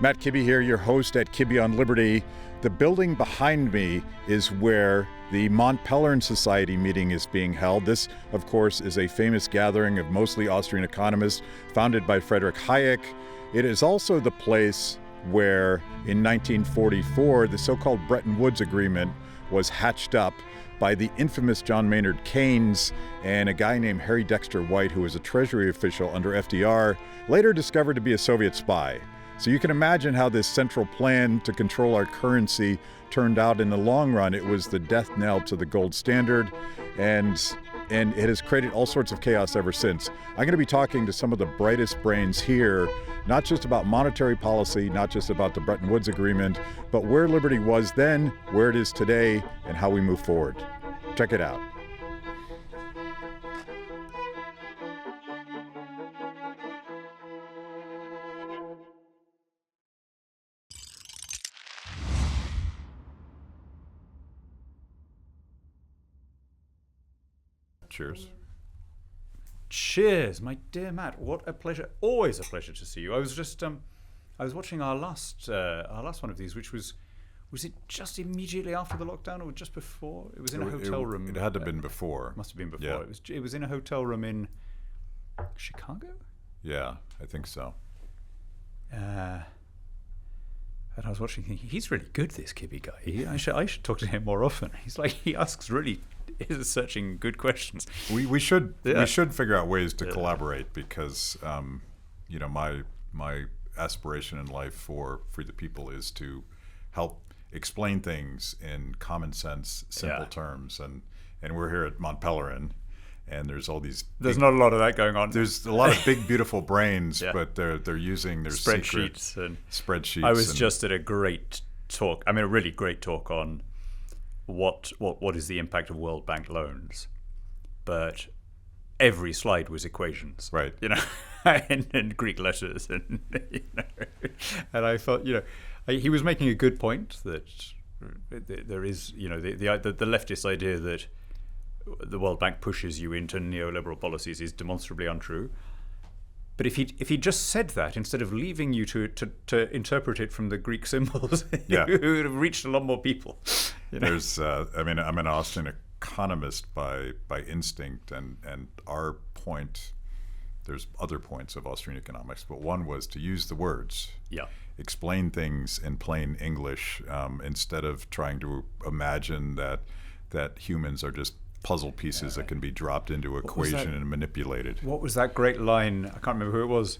Matt Kibbe here, your host at Kibbe on Liberty. The building behind me is where the Mont Pelerin Society meeting is being held. This, of course, is a famous gathering of mostly Austrian economists founded by Friedrich Hayek. It is also the place where, in 1944, the so-called Bretton Woods Agreement was hatched up by the infamous John Maynard Keynes and a guy named Harry Dexter White, who was a Treasury official under FDR, later discovered to be a Soviet spy. So you can imagine how this central plan to control our currency turned out in the long run. It was the death knell to the gold standard, and it has created all sorts of chaos ever since. I'm going to be talking to some of the brightest brains here, not just about monetary policy, not just about the Bretton Woods Agreement, but where liberty was then, where it is today, and how we move forward. Check it out. Cheers. Cheers, my dear Matt. What a pleasure! Always a pleasure to see you. I was just, I was watching our last one of these, which was it just immediately after the lockdown or just before? It was in a hotel room. It had to have been before. Must have been before. Yeah. It was in a hotel room in Chicago. Yeah, I think so. And I was watching, thinking, he's really good, this Kibbe guy. I should talk to him more often. He asks really searching good questions. We should figure out ways to collaborate because my aspiration in life for the people is to help explain things in common sense, simple terms, and we're here at Mont Pelerin, and there's all these. There's not a lot of that going on. There's a lot of big, beautiful brains, but they're using their spreadsheets and spreadsheets. I was just at a great talk. I mean, a really great talk on what is the impact of World Bank loans, but every slide was equations, right? And Greek letters, and and I thought, he was making a good point that there is, the leftist idea that the World Bank pushes you into neoliberal policies is demonstrably untrue. But if he just said that instead of leaving you to interpret it from the Greek symbols, it would have reached a lot more people. There's, I'm an Austrian economist by instinct, and our point. There's other points of Austrian economics, but one was to use the words, explain things in plain English, instead of trying to imagine that humans are just puzzle pieces that can be dropped into equation and manipulated. What was that great line? I can't remember who it was.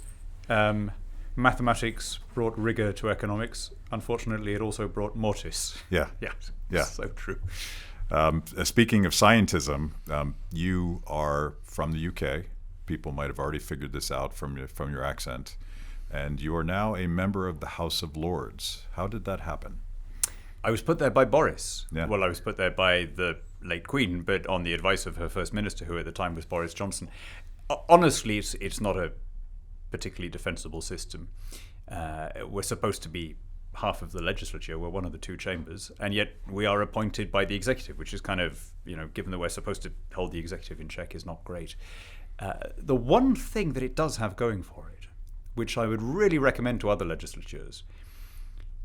Mathematics brought rigor to economics. Unfortunately, it also brought mortis. Yeah. So true. Speaking of scientism, you are from the UK. People might have already figured this out from your accent, and you are now a member of the House of Lords. How did that happen? I was put there by Boris. Yeah. Well, I was put there by the late Queen, but on the advice of her First Minister, who at the time was Boris Johnson. Honestly, it's not a particularly defensible system. We're supposed to be half of the legislature. We're one of the two chambers, and yet we are appointed by the executive, which is kind of, given that we're supposed to hold the executive in check, is not great. The one thing that it does have going for it, which I would really recommend to other legislatures,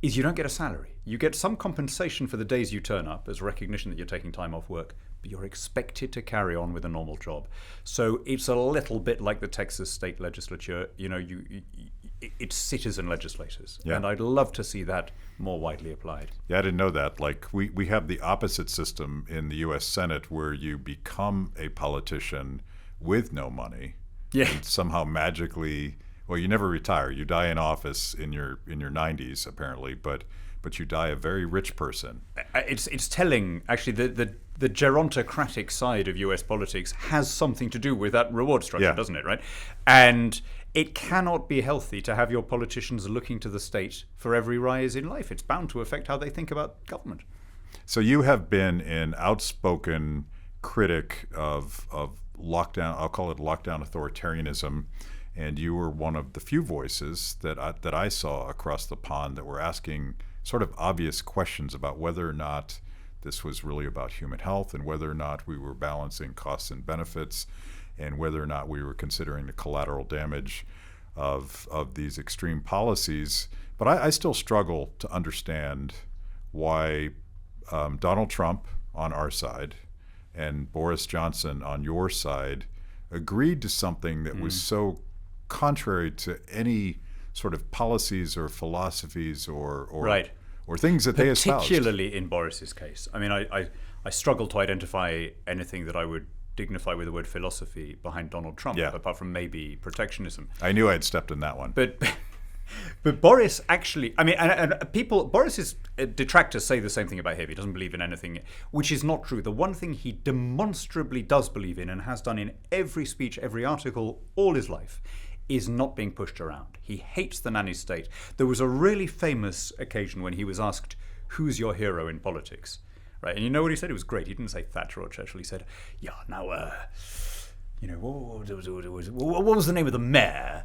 is you don't get a salary. You get some compensation for the days you turn up as recognition that you're taking time off work, but you're expected to carry on with a normal job. So it's a little bit like the Texas state legislature. It's citizen legislators, and I'd love to see that more widely applied. Yeah, I didn't know that. Like we have the opposite system in the U.S. Senate, where you become a politician with no money, and somehow magically, well, you never retire. You die in office in your 90s apparently, but you die a very rich person. It's telling, actually. The gerontocratic side of U.S. politics has something to do with that reward structure, doesn't it? Right, and it cannot be healthy to have your politicians looking to the state for every rise in life. It's bound to affect how they think about government. So you have been an outspoken critic of lockdown. I'll call it lockdown authoritarianism, and you were one of the few voices that I saw across the pond that were asking sort of obvious questions about whether or not this was really about human health, and whether or not we were balancing costs and benefits, and whether or not we were considering the collateral damage of these extreme policies. But I still struggle to understand why Donald Trump on our side and Boris Johnson on your side agreed to something that was so contrary to any sort of policies or philosophies or things that they espoused. Particularly in Boris's case. I mean, I struggle to identify anything that I would dignify with the word philosophy behind Donald Trump, apart from maybe protectionism. I knew I'd stepped in that one. But Boris actually, I mean, and Boris's detractors say the same thing about him. He doesn't believe in anything, which is not true. The one thing he demonstrably does believe in and has done in every speech, every article, all his life, is not being pushed around. He hates the nanny state. There was a really famous occasion when he was asked, "Who's your hero in politics?" Right, and you know what he said? It was great. He didn't say Thatcher or Churchill. He said, "Yeah, now, what was the name of the mayor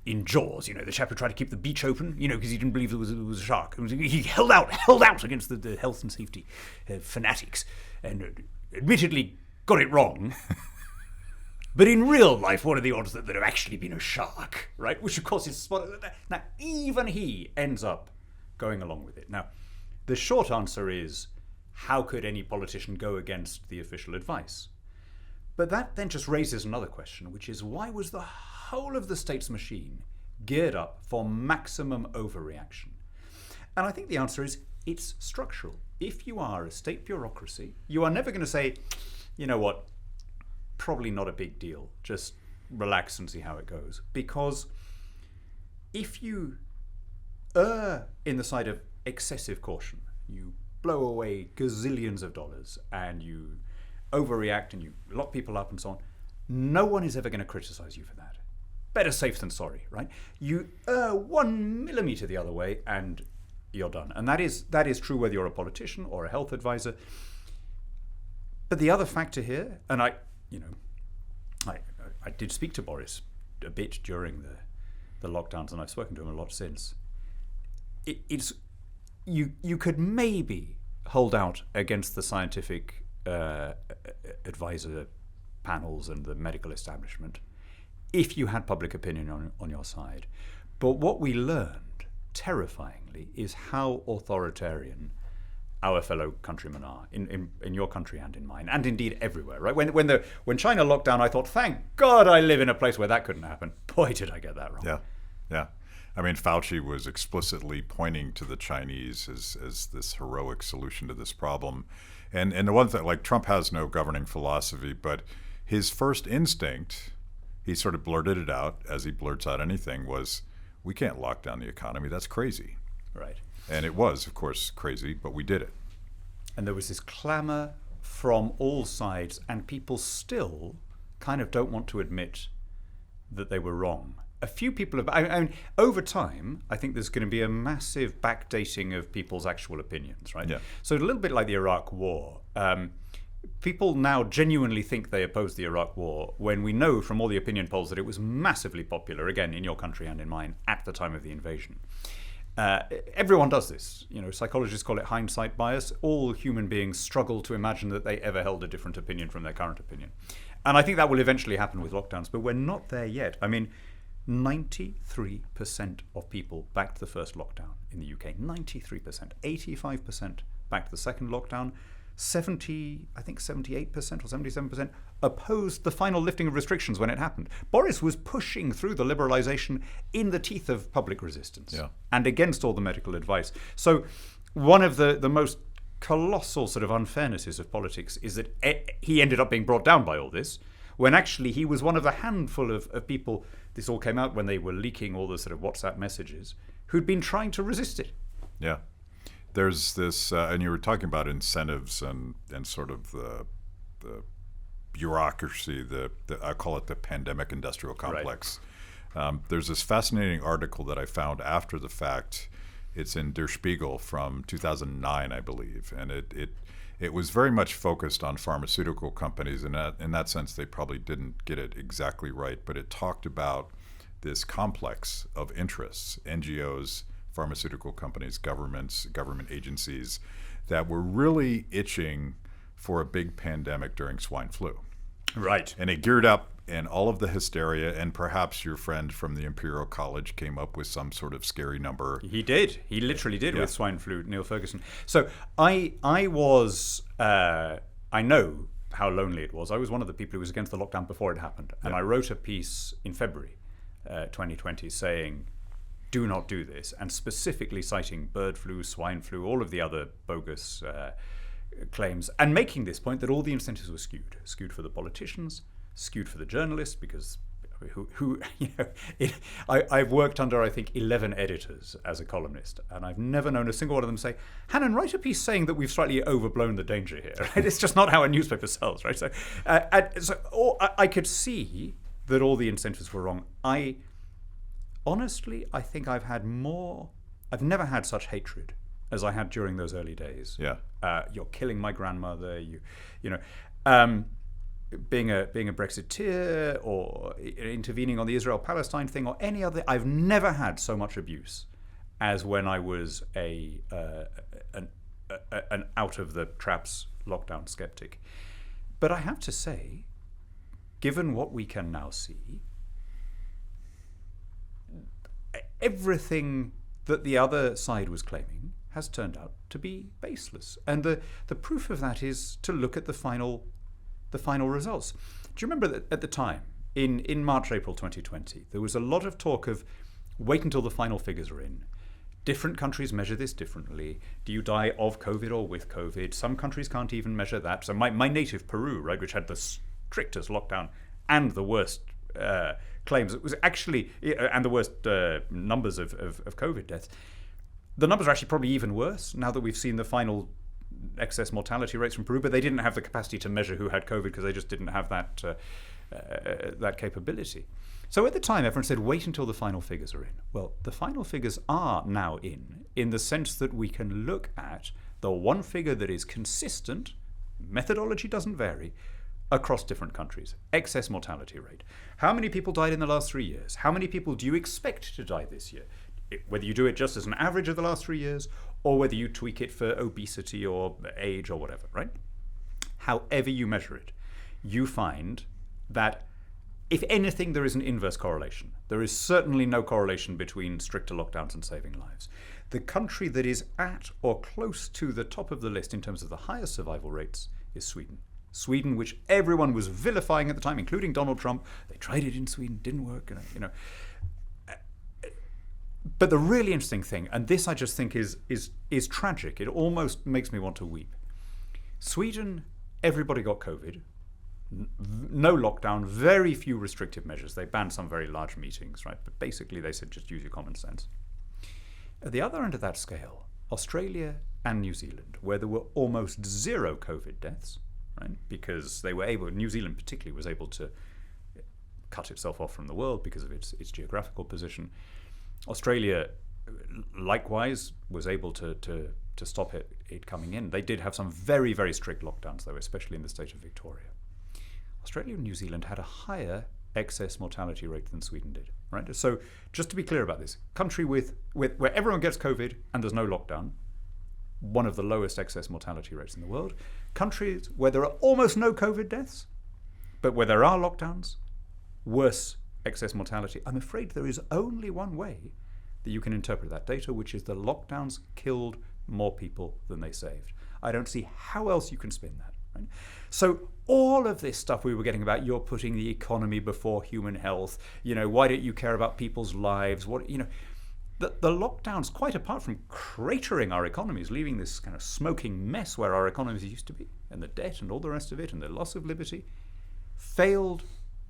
in Jaws? You know, the chap who tried to keep the beach open. You know, because he didn't believe there was a shark. He held out against the health and safety fanatics, and admittedly got it wrong." But in real life, what are the odds that there have actually been a shark, right? Which, of course, is spot. Now, even he ends up going along with it. Now, the short answer is, how could any politician go against the official advice? But that then just raises another question, which is, why was the whole of the state's machine geared up for maximum overreaction? And I think the answer is, it's structural. If you are a state bureaucracy, you are never going to say, you know what, probably not a big deal. Just relax and see how it goes. Because if you err in the side of excessive caution, you blow away gazillions of dollars and you overreact and you lock people up and so on, no one is ever going to criticize you for that. Better safe than sorry, right? You err 1 millimeter the other way and you're done. And that is true whether you're a politician or a health advisor. But the other factor here, and I did speak to Boris a bit during the lockdowns, and I've spoken to him a lot since. It's you could maybe hold out against the scientific advisor panels and the medical establishment if you had public opinion on your side. But what we learned, terrifyingly, is how authoritarian our fellow countrymen are in your country and in mine, and indeed everywhere, right? When China locked down, I thought, thank God I live in a place where that couldn't happen. Boy, did I get that wrong. Yeah. I mean, Fauci was explicitly pointing to the Chinese as this heroic solution to this problem. And the one thing, like, Trump has no governing philosophy, but his first instinct, he sort of blurted it out, as he blurts out anything, was, we can't lock down the economy. That's crazy. Right. And it was, of course, crazy, but we did it. And there was this clamor from all sides, and people still kind of don't want to admit that they were wrong. A few people have, I mean, over time, I think there's going to be a massive backdating of people's actual opinions, right? Yeah. So a little bit like the Iraq War. People now genuinely think they opposed the Iraq War when we know from all the opinion polls that it was massively popular, again, in your country and in mine, at the time of the invasion. Everyone does this. You know, psychologists call it hindsight bias. All human beings struggle to imagine that they ever held a different opinion from their current opinion. And I think that will eventually happen with lockdowns, but we're not there yet. I mean, 93% of people backed the first lockdown in the UK. 93%. 85% backed the second lockdown. 78% or 77% opposed the final lifting of restrictions when it happened. Boris was pushing through the liberalisation in the teeth of public resistance and against all the medical advice. So one of the most colossal sort of unfairnesses of politics is that he ended up being brought down by all this, when actually he was one of the handful of people, this all came out when they were leaking all the sort of WhatsApp messages, who'd been trying to resist it. Yeah. There's this, and you were talking about incentives and sort of the bureaucracy, I call it the pandemic industrial complex. Right. There's this fascinating article that I found after the fact. It's in Der Spiegel from 2009, I believe, and it was very much focused on pharmaceutical companies, and in that sense, they probably didn't get it exactly right, but it talked about this complex of interests, NGOs, pharmaceutical companies, governments, government agencies, that were really itching for a big pandemic during swine flu. Right. And it geared up and all of the hysteria, and perhaps your friend from the Imperial College came up with some sort of scary number. He did. He literally did with swine flu, Neil Ferguson. So I was, I know how lonely it was. I was one of the people who was against the lockdown before it happened. And I wrote a piece in February 2020 saying, do not do this, and specifically citing bird flu, swine flu, all of the other bogus claims, and making this point that all the incentives were skewed for the politicians, skewed for the journalists, because I've worked under, I think, 11 editors as a columnist, and I've never known a single one of them say, Hannan, write a piece saying that we've slightly overblown the danger here. Right? It's just not how a newspaper sells, right? So I could see that all the incentives were wrong. Honestly, I think I've never had such hatred as I had during those early days. Yeah. You're killing my grandmother, being a Brexiteer or intervening on the Israel-Palestine thing or any other. I've never had so much abuse as when I was an out of the traps lockdown skeptic. But I have to say, given what we can now see, everything that the other side was claiming has turned out to be baseless. And the proof of that is to look at the final results. Do you remember that at the time, in March, April 2020, there was a lot of talk of wait until the final figures are in. Different countries measure this differently. Do you die of COVID or with COVID? Some countries can't even measure that. So my native Peru, right, which had the strictest lockdown and the worst claims, it was actually, and the worst numbers of COVID deaths. The numbers are actually probably even worse now that we've seen the final excess mortality rates from Peru, but they didn't have the capacity to measure who had COVID because they just didn't have that capability. So at the time, everyone said, wait until the final figures are in. Well, the final figures are now in the sense that we can look at the one figure that is consistent, methodology doesn't vary, across different countries. Excess mortality rate. How many people died in the last 3 years? How many people do you expect to die this year? Whether you do it just as an average of the last 3 years, or whether you tweak it for obesity or age or whatever, right? However you measure it, you find that if anything, there is an inverse correlation. There is certainly no correlation between stricter lockdowns and saving lives. The country that is at or close to the top of the list in terms of the highest survival rates is Sweden. Sweden, which everyone was vilifying at the time, including Donald Trump. They tried it in Sweden, didn't work, But the really interesting thing, and this I just think is tragic, it almost makes me want to weep. Sweden, everybody got COVID, no lockdown, very few restrictive measures. They banned some very large meetings, right? But basically they said just use your common sense. At the other end of that scale, Australia and New Zealand, where there were almost zero COVID deaths, right? Because they were able, New Zealand particularly was able to cut itself off from the world because of its geographical position. Australia, likewise, was able to stop it coming in. They did have some very, very strict lockdowns, though, especially in the state of Victoria. Australia and New Zealand had a higher excess mortality rate than Sweden did, right? So just to be clear about this, country where everyone gets COVID and there's no lockdown, one of the lowest excess mortality rates in the world. Countries where there are almost no COVID deaths, but where there are lockdowns, worse excess mortality. I'm afraid there is only one way that you can interpret that data, which is the lockdowns killed more people than they saved. I don't see how else you can spin that. Right? So all of this stuff we were getting about, you're putting the economy before human health, why don't you care about people's lives? The lockdowns, quite apart from cratering our economies, leaving this kind of smoking mess where our economies used to be, and the debt and all the rest of it, and the loss of liberty, failed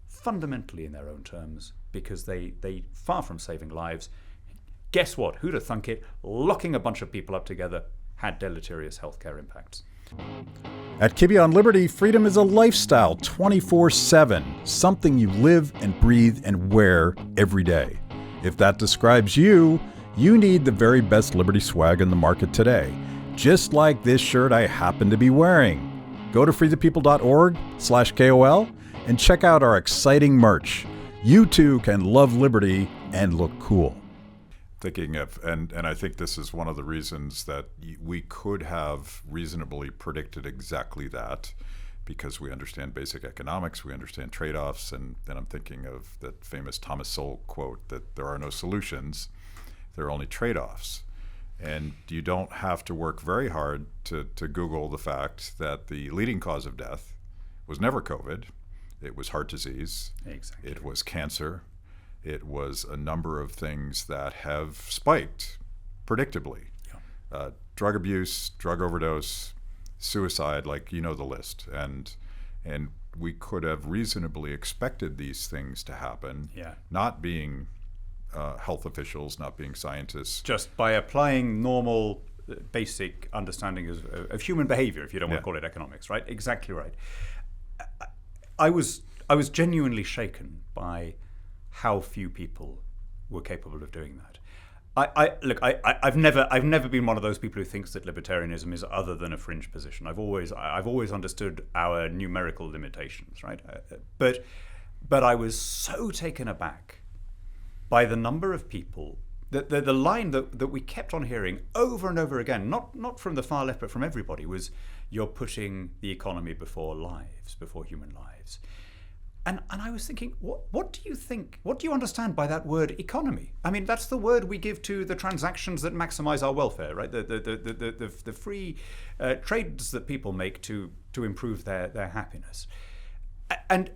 fundamentally in their own terms because they far from saving lives, guess what? Who'd have thunk it? Locking a bunch of people up together had deleterious healthcare impacts. At Kibbe on Liberty, freedom is a lifestyle 24/7, something you live and breathe and wear every day. If that describes you, you need the very best Liberty swag in the market today, just like this shirt I happen to be wearing. Go to freethepeople.org/KOL and check out our exciting merch. You too can love liberty and look cool. Thinking of, and I think this is one of the reasons that we could have reasonably predicted exactly that, because we understand basic economics, we understand trade-offs, and then I'm thinking of that famous Thomas Sowell quote that there are no solutions, there are only trade-offs. And you don't have to work very hard to Google the fact that the leading cause of death was never COVID. It was heart disease. Exactly. It was cancer. It was a number of things that have spiked predictably. Yeah. Drug abuse, drug overdose, suicide, like the list. And we could have reasonably expected these things to happen, not being health officials, not being scientists. Just by applying normal, basic understanding of human behavior, if you don't want to call it economics, right? Exactly right. I was genuinely shaken by how few people were capable of doing that. I've never been one of those people who thinks that libertarianism is other than a fringe position. I've always understood our numerical limitations, right? But I was so taken aback by the number of people, the line that we kept on hearing over and over again, not from the far left, but from everybody, was, you're putting the economy before lives, before human lives. And I was thinking, what do you think? What do you understand by that word economy? I mean, that's the word we give to the transactions that maximize our welfare, right? The free trades that people make to improve their happiness. And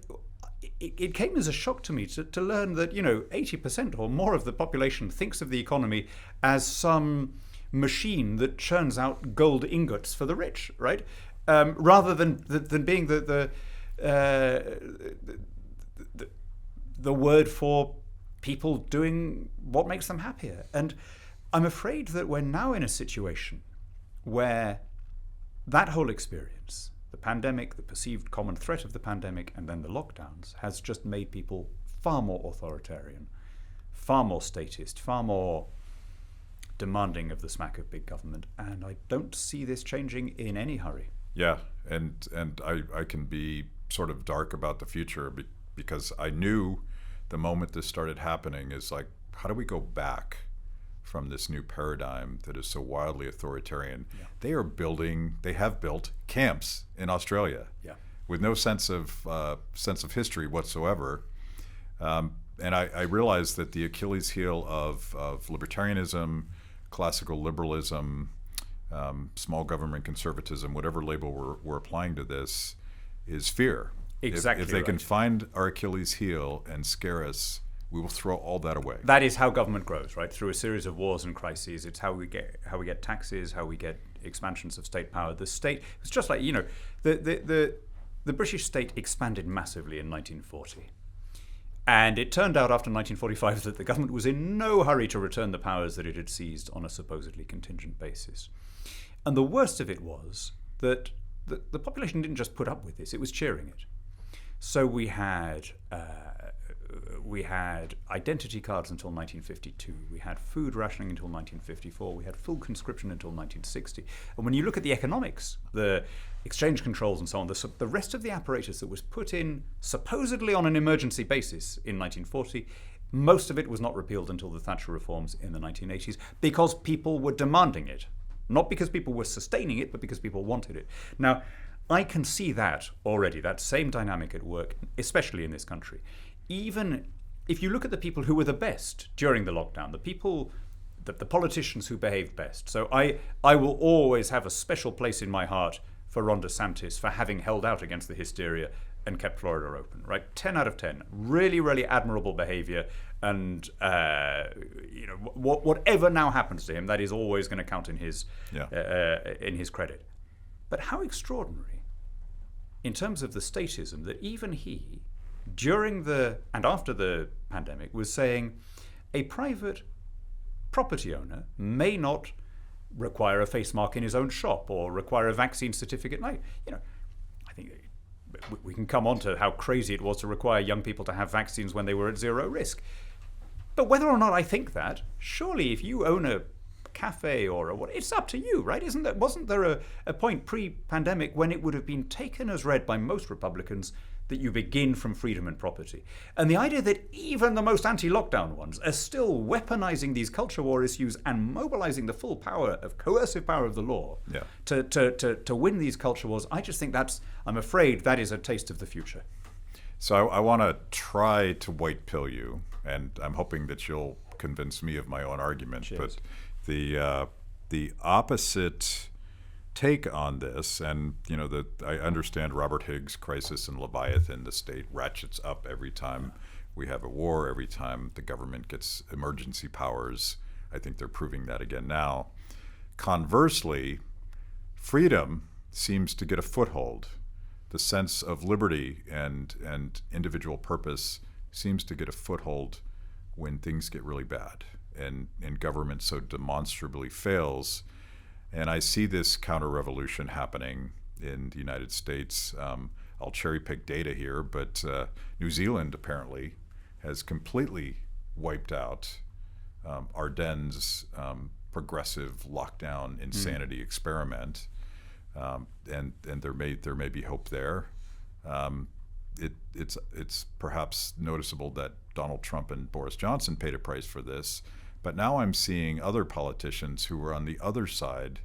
it came as a shock to me to learn that 80% or more of the population thinks of the economy as some machine that churns out gold ingots for the rich, right? Rather than being the word for people doing what makes them happier. And I'm afraid that we're now in a situation where that whole experience, the pandemic, the perceived common threat of the pandemic, and then the lockdowns, has just made people far more authoritarian, far more statist, far more demanding of the smack of big government. And I don't see this changing in any hurry. Yeah, and I can be sort of dark about the future because I knew the moment this started happening is like, how do we go back from this new paradigm that is so wildly authoritarian? Yeah. They have built camps in Australia with no sense of history whatsoever. And I realized that the Achilles heel of libertarianism, classical liberalism, small government conservatism, whatever label we're applying to this, is fear. Exactly. If they can find our Achilles heel and scare us, we will throw all that away. That is how government grows, right? Through a series of wars and crises. It's how we get taxes, how we get expansions of state power. The state, it's just like, the British state expanded massively in 1940. And it turned out after 1945 that the government was in no hurry to return the powers that it had seized on a supposedly contingent basis. And the worst of it was that the population didn't just put up with this, it was cheering it. So we had identity cards until 1952. We had food rationing until 1954. We had full conscription until 1960. And when you look at the economics, the exchange controls and so on, the rest of the apparatus that was put in supposedly on an emergency basis in 1940, most of it was not repealed until the Thatcher reforms in the 1980s because people were demanding it. Not because people were sustaining it, but because people wanted it. Now, I can see that already, that same dynamic at work, especially in this country. Even if you look at the people who were the best during the lockdown, the politicians who behaved best. So I will always have a special place in my heart for Ron DeSantis for having held out against the hysteria and kept Florida open, right? 10 out of 10. Really, really admirable behavior. And whatever now happens to him, that is always going to count in his credit. But how extraordinary, in terms of the statism, that even he, during and after the pandemic, was saying a private property owner may not require a face mark in his own shop or require a vaccine certificate. I think we can come on to how crazy it was to require young people to have vaccines when they were at zero risk. But whether or not I think that, surely if you own a cafe or it's up to you, right? Wasn't there a point pre-pandemic when it would have been taken as read by most Republicans that you begin from freedom and property. And the idea that even the most anti-lockdown ones are still weaponizing these culture war issues and mobilizing the full power of coercive power of the law to win these culture wars, I just think I'm afraid that is a taste of the future. So I want to try to white pill you, and I'm hoping that you'll convince me of my own argument. Cheers. But the opposite take on this, and I understand Robert Higgs' crisis in Leviathan. The state ratchets up every time we have a war, every time the government gets emergency powers. I think they're proving that again now. Conversely, freedom seems to get a foothold. The sense of liberty and individual purpose seems to get a foothold when things get really bad and government so demonstrably fails. And I see this counter-revolution happening in the United States. I'll cherry-pick data here, but New Zealand apparently has completely wiped out Ardern's progressive lockdown insanity experiment. And there may be hope there. It's perhaps noticeable that Donald Trump and Boris Johnson paid a price for this, but now I'm seeing other politicians who were on the other side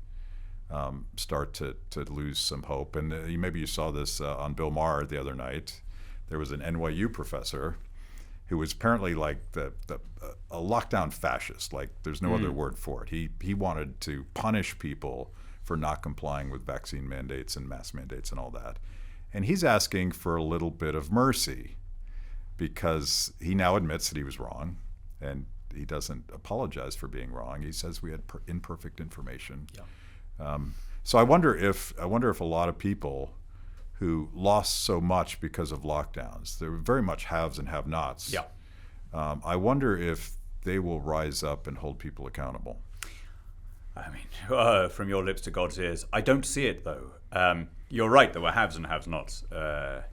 start to lose some hope. And maybe you saw this on Bill Maher the other night. There was an NYU professor who was apparently like a lockdown fascist. Like there's no other word for it. He wanted to punish people for not complying with vaccine mandates and mask mandates and all that. And he's asking for a little bit of mercy because he now admits that he was wrong, and he doesn't apologize for being wrong. He says we had imperfect information. Yeah. So I wonder if a lot of people who lost so much because of lockdowns, there were very much haves and have-nots. Yeah. I wonder if they will rise up and hold people accountable. I mean, from your lips to God's ears. I don't see it, though. You're right, there were haves and have-nots. A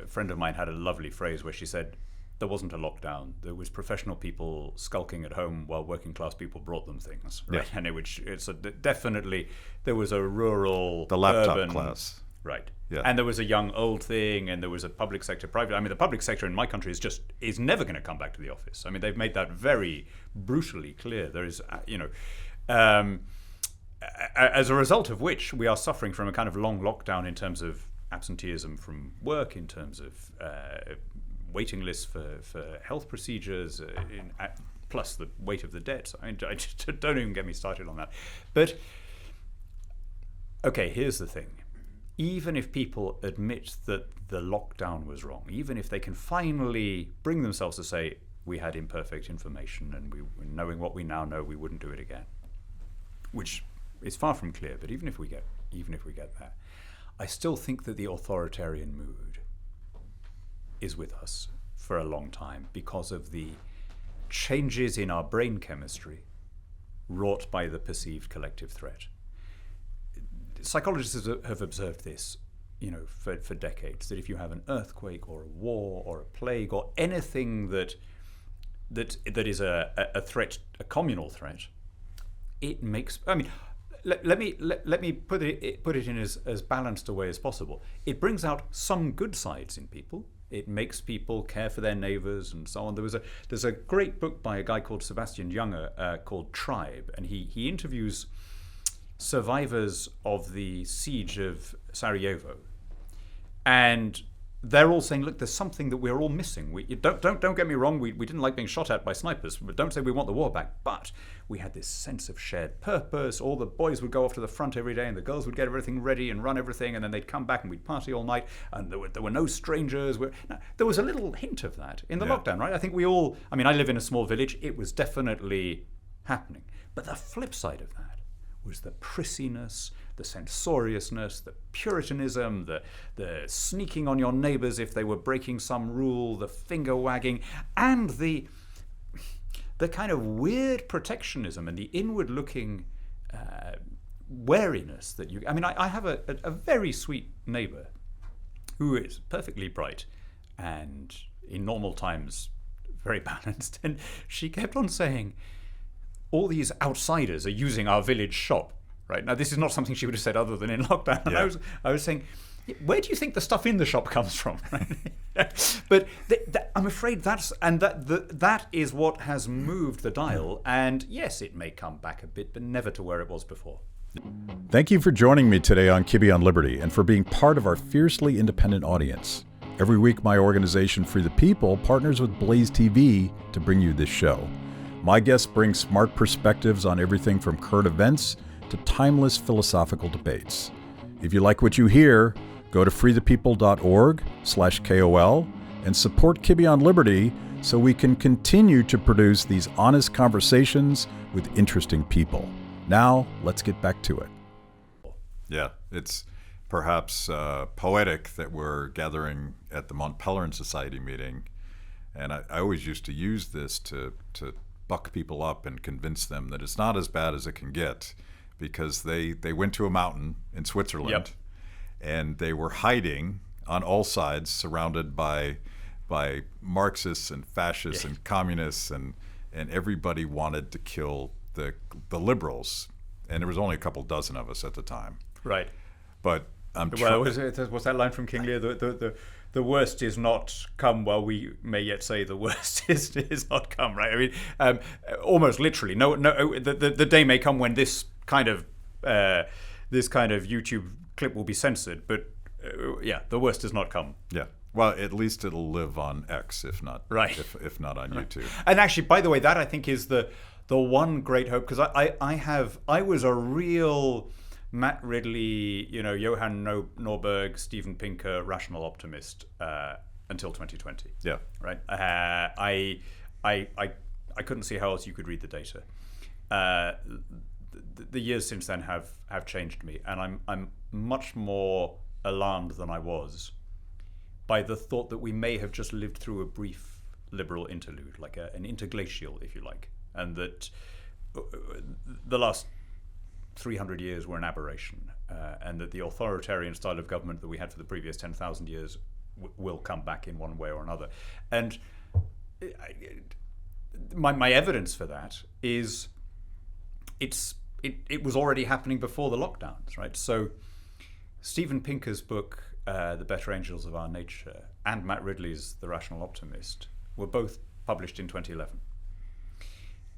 friend of mine had a lovely phrase where she said, there wasn't a lockdown. There was professional people skulking at home while working class people brought them things, right? Yeah. And definitely there was a rural, the laptop urban class. Right. Yeah. And there was a young old thing, and there was a public sector private. I mean, the public sector in my country is never going to come back to the office. I mean, they've made that very brutally clear. There is, as a result of which we are suffering from a kind of long lockdown in terms of absenteeism from work, in terms of waiting lists for health procedures, plus the weight of the debt. I mean, don't even get me started on that. But, okay, here's the thing. Even if people admit that the lockdown was wrong, even if they can finally bring themselves to say, we had imperfect information and knowing what we now know, we wouldn't do it again, which is far from clear, but even if we get there, I still think that the authoritarian mood is with us for a long time because of the changes in our brain chemistry wrought by the perceived collective threat. Psychologists have observed this, for decades, that if you have an earthquake or a war or a plague or anything that is a threat, a communal threat, it makes. I mean, let me put it in as balanced a way as possible. It brings out some good sides in people. It makes people care for their neighbors and so on. There's a great book by a guy called Sebastian Junger called Tribe, and he interviews survivors of the siege of Sarajevo, and they're all saying, look, there's something that we're all missing. Don't get me wrong, we didn't like being shot at by snipers, but don't say we want the war back, but we had this sense of shared purpose. All the boys would go off to the front every day and the girls would get everything ready and run everything, and then they'd come back and we'd party all night, and there were no strangers. There was a little hint of that in the lockdown, right? I think I live in a small village, it was definitely happening. But the flip side of that was the prissiness, the censoriousness, the puritanism, the sneaking on your neighbors if they were breaking some rule, the finger wagging, and the kind of weird protectionism and the inward-looking wariness that you... I mean, I have a very sweet neighbor who is perfectly bright and in normal times very balanced, and she kept on saying, all these outsiders are using our village shop, right? Now, this is not something she would have said other than in lockdown. And I was saying, Where do you think the stuff in the shop comes from? But I'm afraid that is what has moved the dial. And yes, it may come back a bit, but never to where it was before. Thank you for joining me today on Kibbe on Liberty and for being part of our fiercely independent audience. Every week, my organization, Free the People, partners with blazetv to bring you this show. My guests bring smart perspectives on everything from current events to timeless philosophical debates. If you like what you hear, go to freethepeople.org/KOL and support Kibbe on Liberty so we can continue to produce these honest conversations with interesting people. Now, let's get back to it. Yeah, it's perhaps poetic that we're gathering at the Mont Pelerin Society meeting. And I always used to use this to buck people up and convince them that it's not as bad as it can get, because they went to a mountain in Switzerland. Yep. And they were hiding on all sides, surrounded by Marxists and fascists and communists, and everybody wanted to kill the liberals. And there was only a couple dozen of us at the time. Right. But what's that line from King Lear? The worst is not come, while we may yet say the worst is not come. Right. I mean, almost literally. No. The day may come when this kind of YouTube clip will be censored, but the worst has not come. Yeah. Well, at least it'll live on X, if not if not on YouTube. And actually, by the way, that I think is the one great hope, because I was a real Matt Ridley, Johan Norberg, Steven Pinker, rational optimist until 2020. Yeah. Right. I couldn't see how else you could read the data. The years since then have changed me, and I'm much more alarmed than I was by the thought that we may have just lived through a brief liberal interlude, like an interglacial, if you like, and that the last 300 years were an aberration, and that the authoritarian style of government that we had for the previous 10,000 years will come back in one way or another. And my evidence for that is it was already happening before the lockdowns, right? So Steven Pinker's book, The Better Angels of Our Nature, and Matt Ridley's The Rational Optimist were both published in 2011.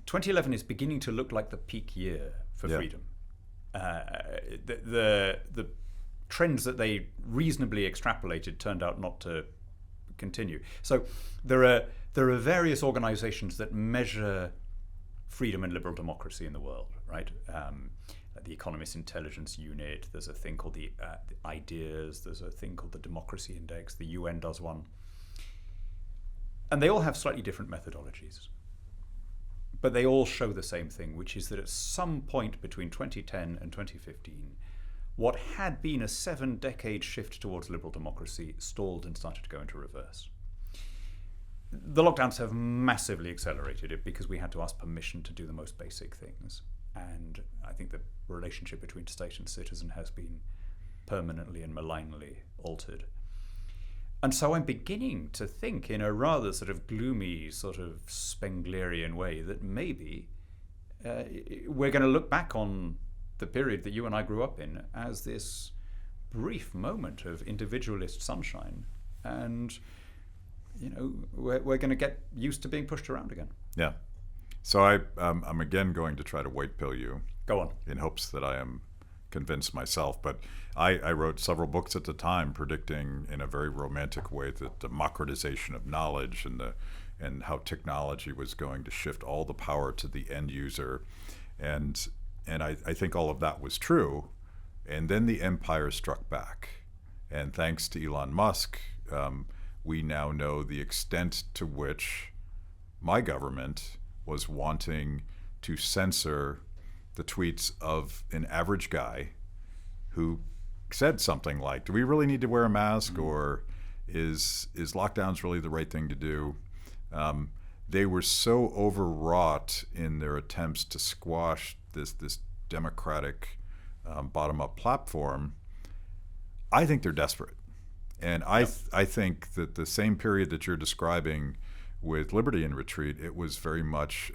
2011 is beginning to look like the peak year for freedom. The trends that they reasonably extrapolated turned out not to continue. So there are various organizations that measure freedom and liberal democracy in the world, right? The Economist Intelligence Unit, there's a thing called the Ideas, there's a thing called the Democracy Index, the UN does one. And they all have slightly different methodologies. But they all show the same thing, which is that at some point between 2010 and 2015, what had been a 7-decade shift towards liberal democracy stalled and started to go into reverse. The lockdowns have massively accelerated it, because we had to ask permission to do the most basic things. And I think the relationship between state and citizen has been permanently and malignly altered. And so I'm beginning to think, in a rather sort of gloomy, sort of Spenglerian way, that maybe we're going to look back on the period that you and I grew up in as this brief moment of individualist sunshine, and we're going to get used to being pushed around again. Yeah. So I'm again going to try to white pill you. Go on. In hopes that I am convinced myself. But I wrote several books at the time predicting in a very romantic way the democratization of knowledge and how technology was going to shift all the power to the end user. And I think all of that was true. And then the empire struck back. And thanks to Elon Musk, we now know the extent to which my government was wanting to censor the tweets of an average guy who said something like, do we really need to wear a mask, or is lockdowns really the right thing to do? They were so overwrought in their attempts to squash this democratic bottom-up platform. I think they're desperate. And I think that the same period that you're describing with Liberty in Retreat, it was very much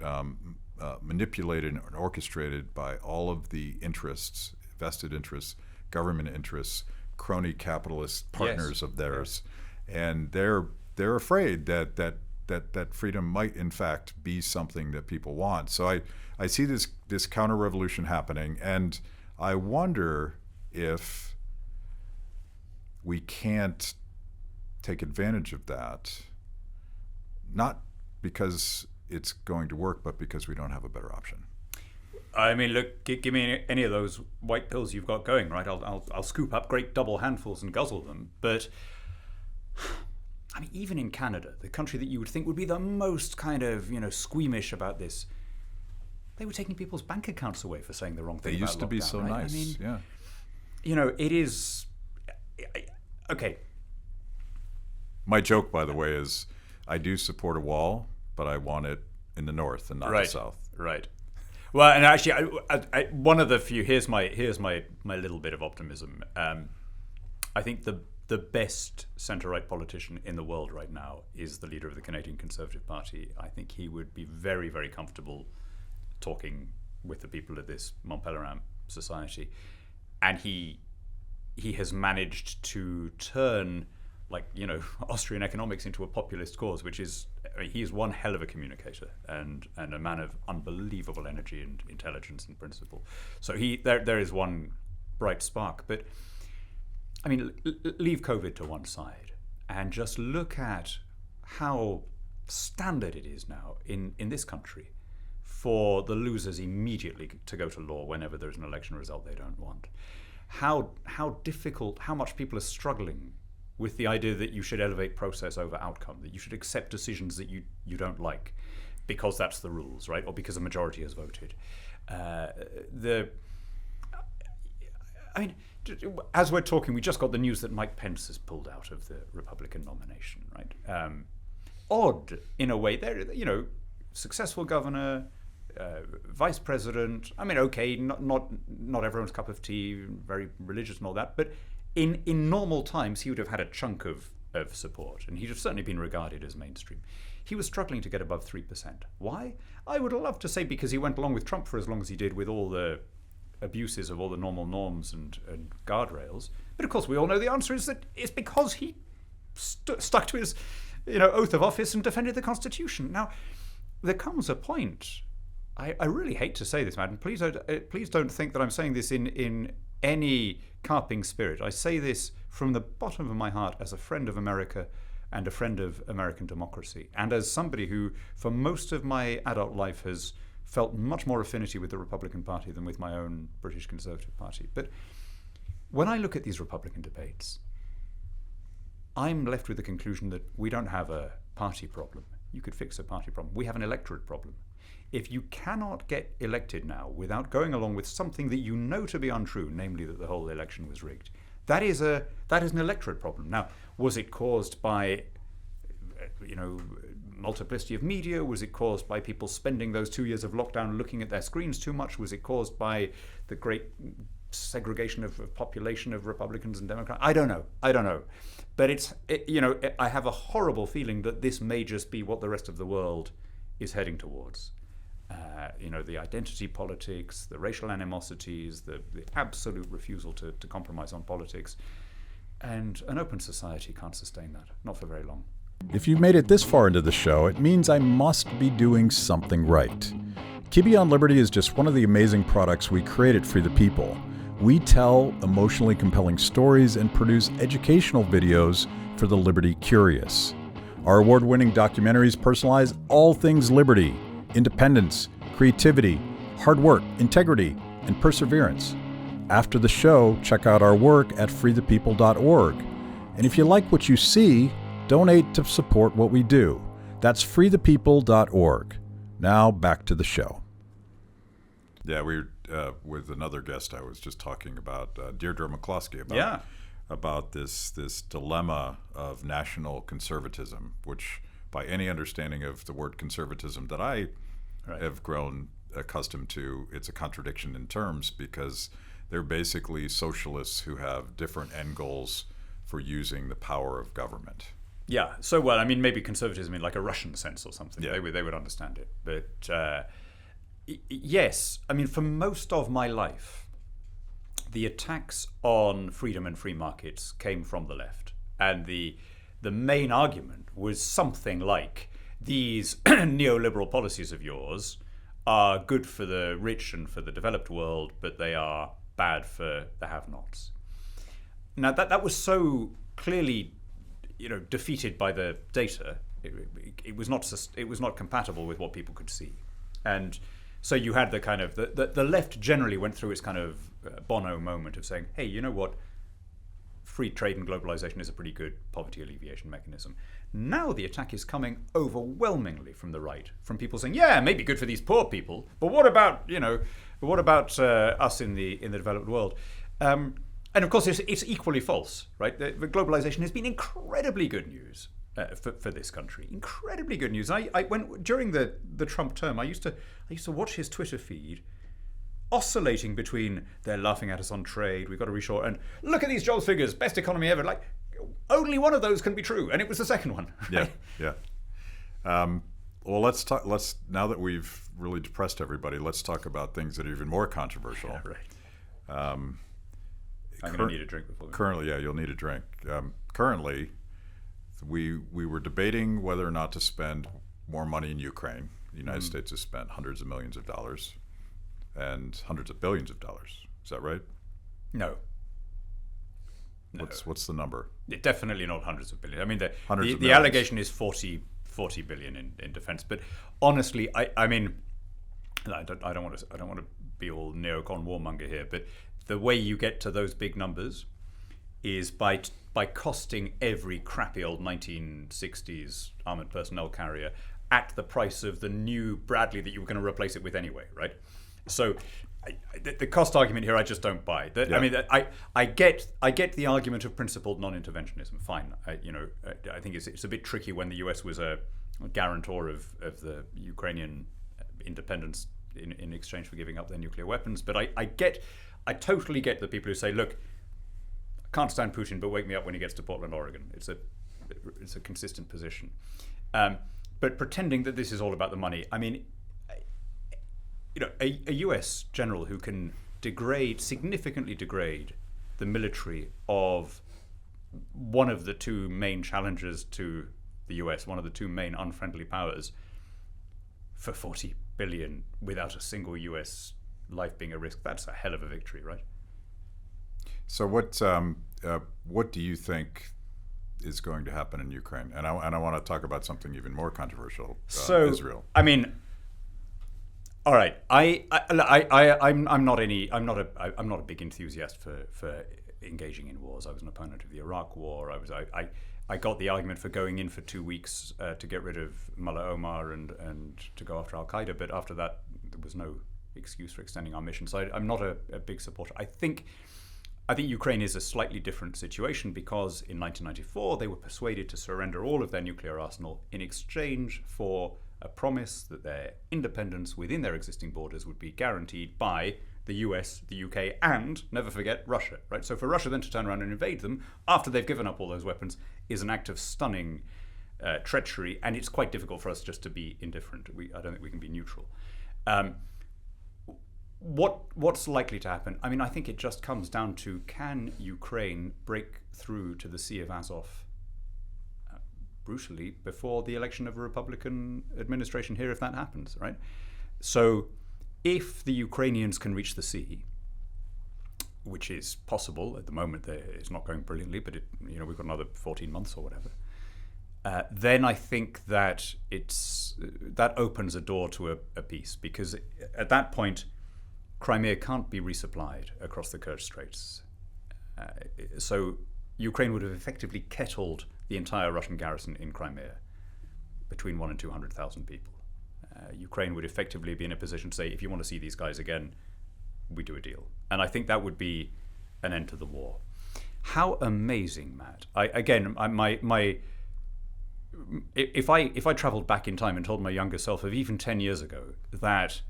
manipulated and orchestrated by all of the interests, vested interests, government interests, crony capitalist partners of theirs, and they're afraid that freedom might in fact be something that people want. So I see this counter-revolution happening, and I wonder if we can't take advantage of that, not because it's going to work, but because we don't have a better option. I mean, look, give me any of those white pills you've got going, right? I'll scoop up great double handfuls and guzzle them. But I mean, even in Canada, the country that you would think would be the most kind of, squeamish about this, they were taking people's bank accounts away for saying the wrong thing. They used to be so right? nice. I mean, it is okay. My joke, by the way, is I do support a wall, but I want it in the north and not the south. Right. Well, and actually, I one of the few. Here's my little bit of optimism. I think the best centre-right politician in the world right now is the leader of the Canadian Conservative Party. I think he would be very, very comfortable talking with the people of this Mont Pelerin Society, and he has managed to turn Austrian economics into a populist cause, which is. He's one hell of a communicator and a man of unbelievable energy and intelligence and principle. So there is one bright spark. But I mean, leave COVID to one side and just look at how standard it is now in this country for the losers immediately to go to law whenever there's an election result they don't want. How difficult, how much people are struggling with the idea that you should elevate process over outcome, that you should accept decisions that you don't like because that's the rules, right? Or because a majority has voted. As we're talking, we just got the news that Mike Pence has pulled out of the Republican nomination, right? Odd in a way. There, successful governor, vice president. I mean, okay, not everyone's cup of tea, very religious and all that, but in normal times, he would have had a chunk of support, and he'd have certainly been regarded as mainstream. He was struggling to get above 3%. Why? I would love to say because he went along with Trump for as long as he did with all the abuses of all the normal norms and guardrails. But of course, we all know the answer is that it's because he stuck to his oath of office and defended the Constitution. Now, there comes a point. I really hate to say this, madam. Please don't think that I'm saying this in any carping spirit. I say this from the bottom of my heart as a friend of America and a friend of American democracy, and as somebody who, for most of my adult life, has felt much more affinity with the Republican Party than with my own British Conservative Party. But when I look at these Republican debates, I'm left with the conclusion that we don't have a party problem. You could fix a party problem. We have an electorate problem. If you cannot get elected now without going along with something that you know to be untrue, namely that the whole election was rigged, that is an electorate problem. Now, was it caused by, multiplicity of media? Was it caused by people spending those 2 years of lockdown looking at their screens too much? Was it caused by the great segregation of population of Republicans and Democrats? I don't know. But I have a horrible feeling that this may just be what the rest of the world is heading towards. The identity politics, the racial animosities, the absolute refusal to compromise on politics. And an open society can't sustain that, not for very long. If you've made it this far into the show, it means I must be doing something right. Kibbe on Liberty is just one of the amazing products we create at Free the People. We tell emotionally compelling stories and produce educational videos for the liberty curious. Our award-winning documentaries personalize all things liberty, independence, creativity, hard work, integrity, and perseverance. After the show, check out our work at freethepeople.org. And if you like what you see, donate to support what we do. That's freethepeople.org. Now back to the show. Yeah, we with another guest I was just talking about, Deirdre McCloskey, about this dilemma of national conservatism, which by any understanding of the word conservatism that I have grown accustomed to, it's a contradiction in terms because they're basically socialists who have different end goals for using the power of government. Yeah, so well, I mean, maybe conservatism in like a Russian sense or something. Yeah. They would understand it. But yes, I mean, for most of my life, the attacks on freedom and free markets came from the left. And the main argument was something like, these neoliberal policies of yours are good for the rich and for the developed world, but they are bad for the have-nots. Now that was so clearly, defeated by the data. It was not compatible with what people could see, and so you had the kind of the left generally went through its kind of Bono moment of saying, hey, you know what? Free trade and globalization is a pretty good poverty alleviation mechanism. Now the attack is coming overwhelmingly from the right, from people saying, yeah, maybe good for these poor people, but what about us in the developed world? And of course, it's equally false, right? The globalization has been incredibly good news for this country, incredibly good news. During the Trump term, I used to watch his Twitter feed, oscillating between they're laughing at us on trade, we've got to reshore, and look at these jobs figures, best economy ever. Like, only one of those can be true, and it was the second one. Yeah. Well, let's talk. Now that we've really depressed everybody, let's talk about things that are even more controversial. Yeah, right. I'm going to need a drink before. Currently, yeah, you'll need a drink. Currently, we were debating whether or not to spend more money in Ukraine. The United States has spent hundreds of millions of dollars and hundreds of billions of dollars. Is that right? No. What's the number? Definitely not hundreds of billions. I mean, the allegation is 40 billion in defense. But honestly, I mean, I don't want to be all neocon warmonger here, but the way you get to those big numbers is by costing every crappy old 1960s armored personnel carrier at the price of the new Bradley that you were going to replace it with anyway, right? So the cost argument here, I just don't buy. Yeah. I mean, I get the argument of principled non-interventionism. Fine, I think it's a bit tricky when the US was a guarantor of the Ukrainian independence in exchange for giving up their nuclear weapons. But I totally get the people who say, look, I can't stand Putin, but wake me up when he gets to Portland, Oregon. It's a consistent position. But pretending that this is all about the money, I mean, a US general who can significantly degrade the military of one of the two main challengers to the US, one of the two main unfriendly powers, for 40 billion without a single US life being at risk, that's a hell of a victory, right? So what do you think is going to happen in Ukraine? And I want to talk about something even more controversial, Israel. I mean, all right. I'm not a big enthusiast for engaging in wars. I was an opponent of the Iraq War. I got the argument for going in for 2 weeks to get rid of Mullah Omar and to go after Al Qaeda, but after that there was no excuse for extending our mission. So I'm not a big supporter. I think Ukraine is a slightly different situation because in 1994 they were persuaded to surrender all of their nuclear arsenal in exchange for a promise that their independence within their existing borders would be guaranteed by the US, the UK, and, never forget, Russia. Right? So for Russia then to turn around and invade them after they've given up all those weapons is an act of stunning treachery, and it's quite difficult for us just to be indifferent. I don't think we can be neutral. What's likely to happen? I mean, I think it just comes down to, can Ukraine break through to the Sea of Azov brutally before the election of a Republican administration here, if that happens, right? So if the Ukrainians can reach the sea, which is possible at the moment, it's not going brilliantly, but we've got another 14 months or whatever, then I think that that opens a door to a peace, because at that point, Crimea can't be resupplied across the Kerch Straits. So Ukraine would have effectively kettled the entire Russian garrison in Crimea, between 100,000 and 200,000 people. Ukraine would effectively be in a position to say, if you want to see these guys again, we do a deal. And I think that would be an end to the war. How amazing, Matt. If I traveled back in time and told my younger self of even 10 years ago that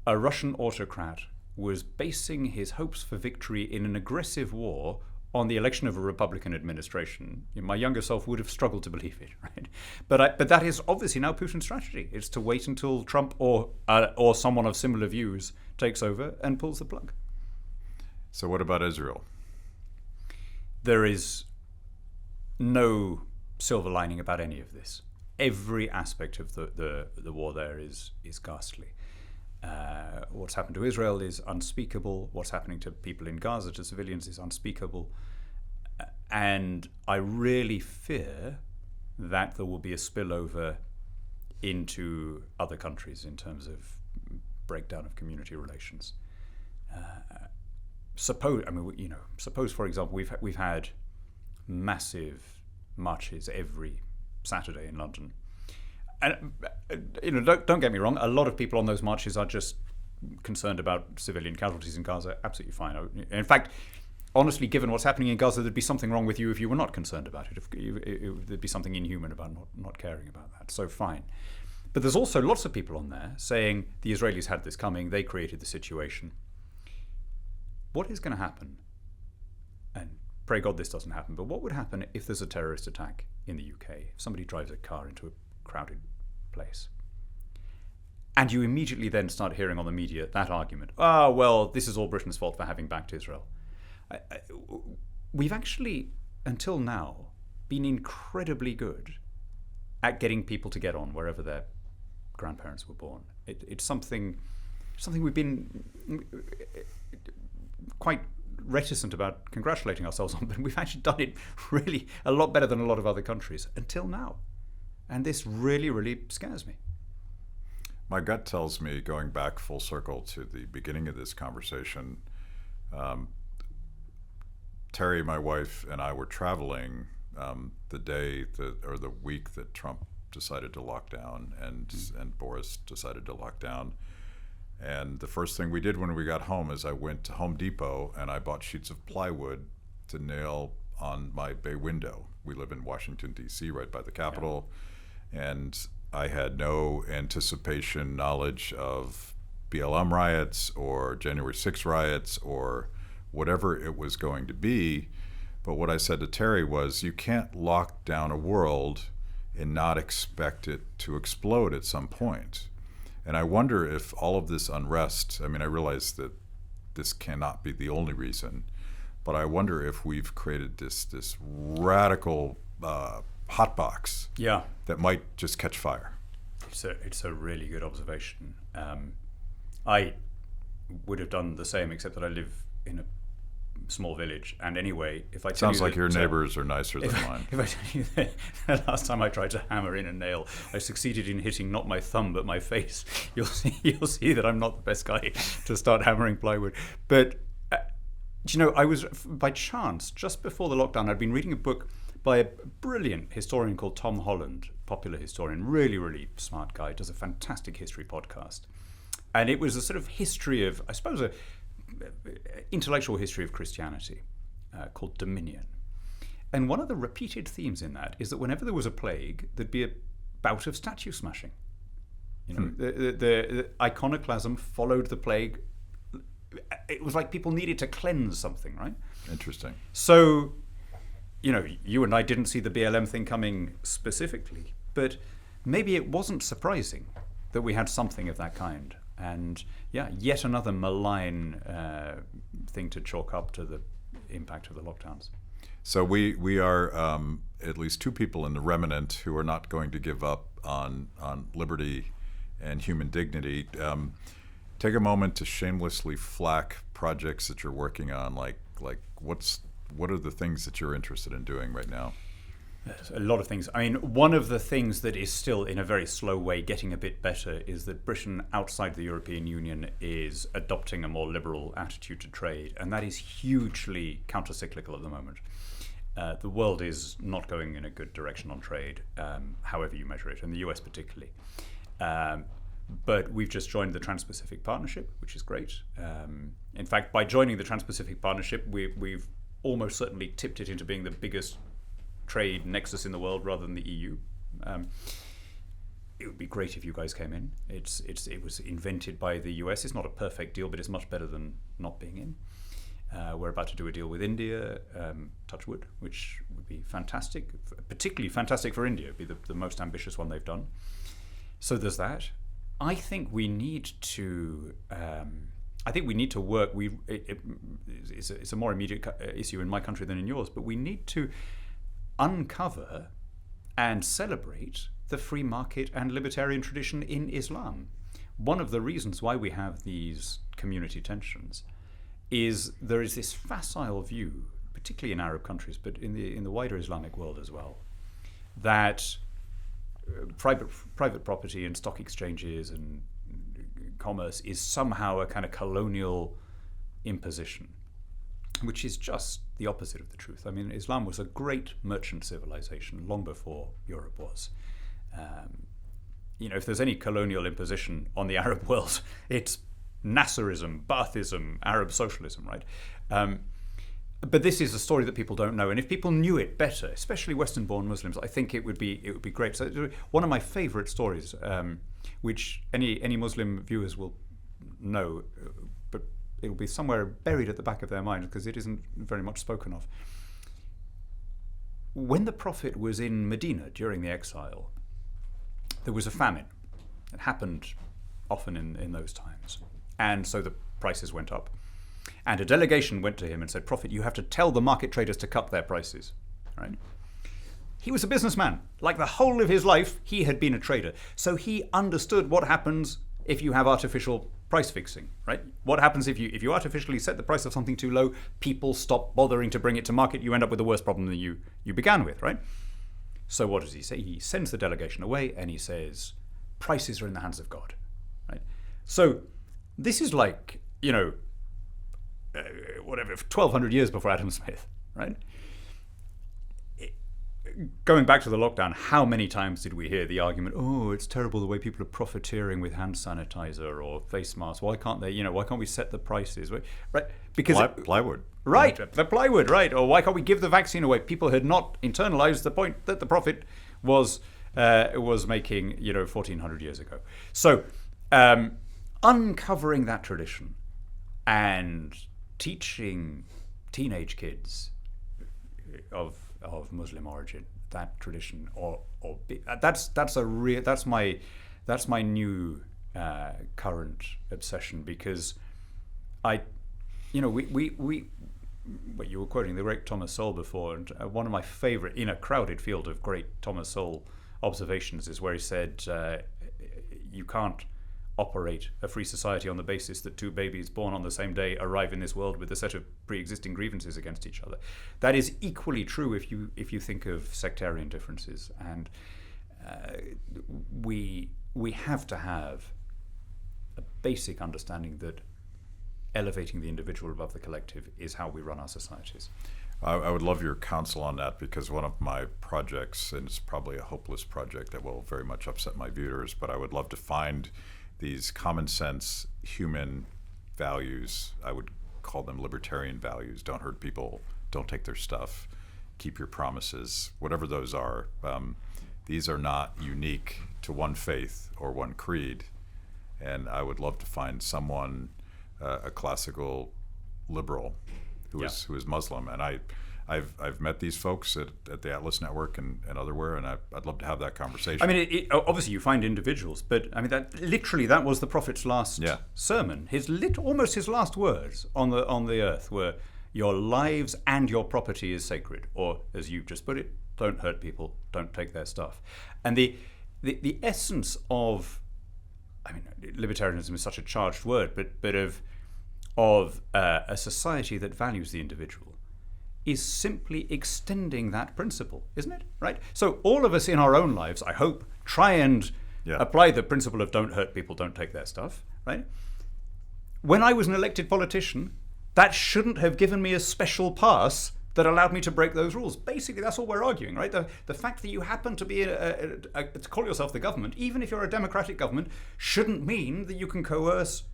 a Russian autocrat was basing his hopes for victory in an aggressive war on the election of a Republican administration, my younger self would have struggled to believe it, right? But that is obviously now Putin's strategy. It's to wait until Trump or someone of similar views takes over and pulls the plug. So what about Israel? There is no silver lining about any of this. Every aspect of the war there is ghastly. What's happened to Israel is unspeakable. What's happening to people in Gaza, to civilians, is unspeakable. And I really fear that there will be a spillover into other countries in terms of breakdown of community relations. Suppose, for example, we've had massive marches every Saturday in London, and don't get me wrong, a lot of people on those marches are just concerned about civilian casualties in Gaza. Absolutely fine. In fact, honestly, given what's happening in Gaza, there'd be something wrong with you if you were not concerned about it. There'd be something inhuman about not caring about that. So fine. But there's also lots of people on there saying the Israelis had this coming, they created the situation. What is going to happen? And pray God this doesn't happen, but what would happen if there's a terrorist attack in the UK? If somebody drives a car into a crowded place, and you immediately then start hearing on the media that argument, well, this is all Britain's fault for having backed Israel. We've actually, until now, been incredibly good at getting people to get on wherever their grandparents were born. It's something we've been quite reticent about congratulating ourselves on, but we've actually done it really a lot better than a lot of other countries until now. And this really, really scares me. My gut tells me, going back full circle to the beginning of this conversation, Terry, my wife, and I were traveling the week that Trump decided to lock down and Boris decided to lock down. And the first thing we did when we got home is I went to Home Depot and I bought sheets of plywood to nail on my bay window. We live in Washington, D.C., right by the Capitol. Yeah. And I had no anticipation, knowledge of BLM riots or January 6 riots or whatever it was going to be. But what I said to Terry was, you can't lock down a world and not expect it to explode at some point. And I wonder if all of this unrest, I realize that this cannot be the only reason, but I wonder if we've created this radical hotbox that might just catch fire. It's a really good observation. I would have done the same, except that I live in a small village. And anyway, if I tell Sounds you like that, your neighbors are nicer than mine. If I tell you that the last time I tried to hammer in a nail, I succeeded in hitting not my thumb but my face, you'll see that I'm not the best guy to start hammering plywood. But I was, by chance, just before the lockdown, I'd been reading a book by a brilliant historian called Tom Holland, popular historian, really, really smart guy, does a fantastic history podcast. And it was a sort of history of, I suppose, a intellectual history of Christianity called Dominion. And one of the repeated themes in that is that whenever there was a plague, there'd be a bout of statue smashing. The iconoclasm followed the plague. It was like people needed to cleanse something, right? Interesting. So, you and I didn't see the BLM thing coming specifically, but maybe it wasn't surprising that we had something of that kind. And yet another malign thing to chalk up to the impact of the lockdowns. So we are at least two people in the remnant who are not going to give up on liberty and human dignity. Take a moment to shamelessly flack projects that you're working on. Like what are the things that you're interested in doing right now? A lot of things. One of the things that is still in a very slow way getting a bit better is that Britain outside the European Union is adopting a more liberal attitude to trade, and that is hugely counter-cyclical at the moment. The world is not going in a good direction on trade, however you measure it, and the US particularly. But we've just joined the Trans-Pacific Partnership, which is great. In fact, by joining the Trans-Pacific Partnership, we've almost certainly tipped it into being the biggest trade nexus in the world rather than the EU. It would be great if you guys came in. It was invented by the US. It's not a perfect deal, but it's much better than not being in. We're about to do a deal with India, touch wood, which would be fantastic, particularly fantastic for India. It'd be the most ambitious one they've done. So there's that. I think we need to I think we need to work. It's a more immediate issue in my country than in yours, but we need to uncover and celebrate the free market and libertarian tradition in Islam. One of the reasons why we have these community tensions is there is this facile view, particularly in Arab countries, but in the wider Islamic world as well, that private property and stock exchanges and commerce is somehow a kind of colonial imposition, which is just the opposite of the truth. I mean, Islam was a great merchant civilization long before Europe was. If there's any colonial imposition on the Arab world, it's Nasserism, Baathism, Arab socialism, right? But this is a story that people don't know, and if people knew it better, especially Western-born Muslims, I think it would be great. So one of my favorite stories, which any Muslim viewers will know, but it'll be somewhere buried at the back of their mind because it isn't very much spoken of. When the Prophet was in Medina during the exile, there was a famine. It happened often in those times. And so the prices went up. And a delegation went to him and said, Prophet, you have to tell the market traders to cut their prices. Right? He was a businessman. Like the whole of his life, he had been a trader. So he understood what happens if you have artificial price fixing, right? What happens if you artificially set the price of something too low, people stop bothering to bring it to market, you end up with a worse problem than you began with, right? So what does he say? He sends the delegation away and he says, prices are in the hands of God, right? So this is like, 1,200 years before Adam Smith, right? Going back to the lockdown, how many times did we hear the argument, oh, it's terrible the way people are profiteering with hand sanitizer or face masks. Why can't we set the prices? Right? Because plywood. Right, the plywood, right. Or why can't we give the vaccine away? People had not internalized the point that the Prophet was making, 1,400 years ago. So uncovering that tradition and teaching teenage kids of Muslim origin that tradition, that's my new current obsession, because you were quoting the great Thomas Sowell before, and one of my favorite, in a crowded field of great Thomas Sowell observations, is where he said you can't operate a free society on the basis that two babies born on the same day arrive in this world with a set of pre-existing grievances against each other. That is equally true if you think of sectarian differences, and we have to have a basic understanding that elevating the individual above the collective is how we run our societies. I would love your counsel on that, because one of my projects, and it's probably a hopeless project that will very much upset my viewers, but I would love to find these common sense human values. I would call them libertarian values. Don't hurt people, don't take their stuff, keep your promises, whatever those are. These are not unique to one faith or one creed. And I would love to find someone, a classical liberal who is Muslim. And I've met these folks at the Atlas Network and otherwhere, and I'd love to have that conversation. I mean, obviously you find individuals, but I mean that was the Prophet's last sermon. Almost his last words on the earth were, "Your lives and your property is sacred," or as you just put it, "Don't hurt people, don't take their stuff." And the essence of, I mean, libertarianism is such a charged word, but of a society that values the individual is simply extending that principle, isn't it? Right? So all of us in our own lives, I hope, try and apply the principle of don't hurt people, don't take their stuff, right? When I was an elected politician, that shouldn't have given me a special pass that allowed me to break those rules. Basically, that's all we're arguing, right? The fact that you happen to be to call yourself the government, even if you're a democratic government, shouldn't mean that you can coerce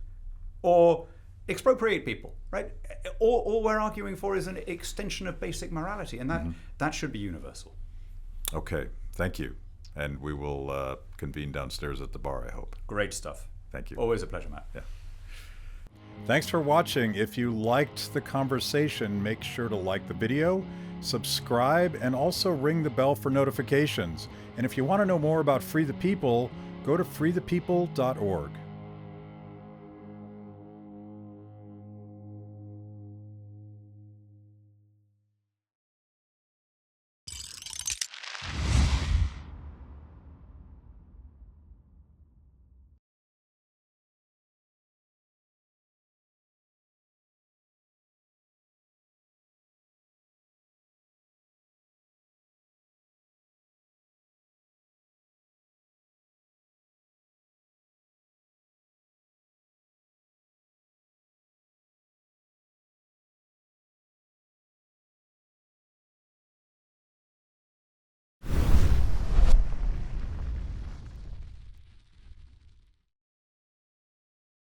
or expropriate people, right? All we're arguing for is an extension of basic morality, and that should be universal. Okay, thank you. And we will convene downstairs at the bar, I hope. Great stuff. Thank you. Always a pleasure, Matt. Yeah. Thanks for watching. If you liked the conversation, make sure to like the video, subscribe, and also ring the bell for notifications. And if you want to know more about Free the People, go to freethepeople.org.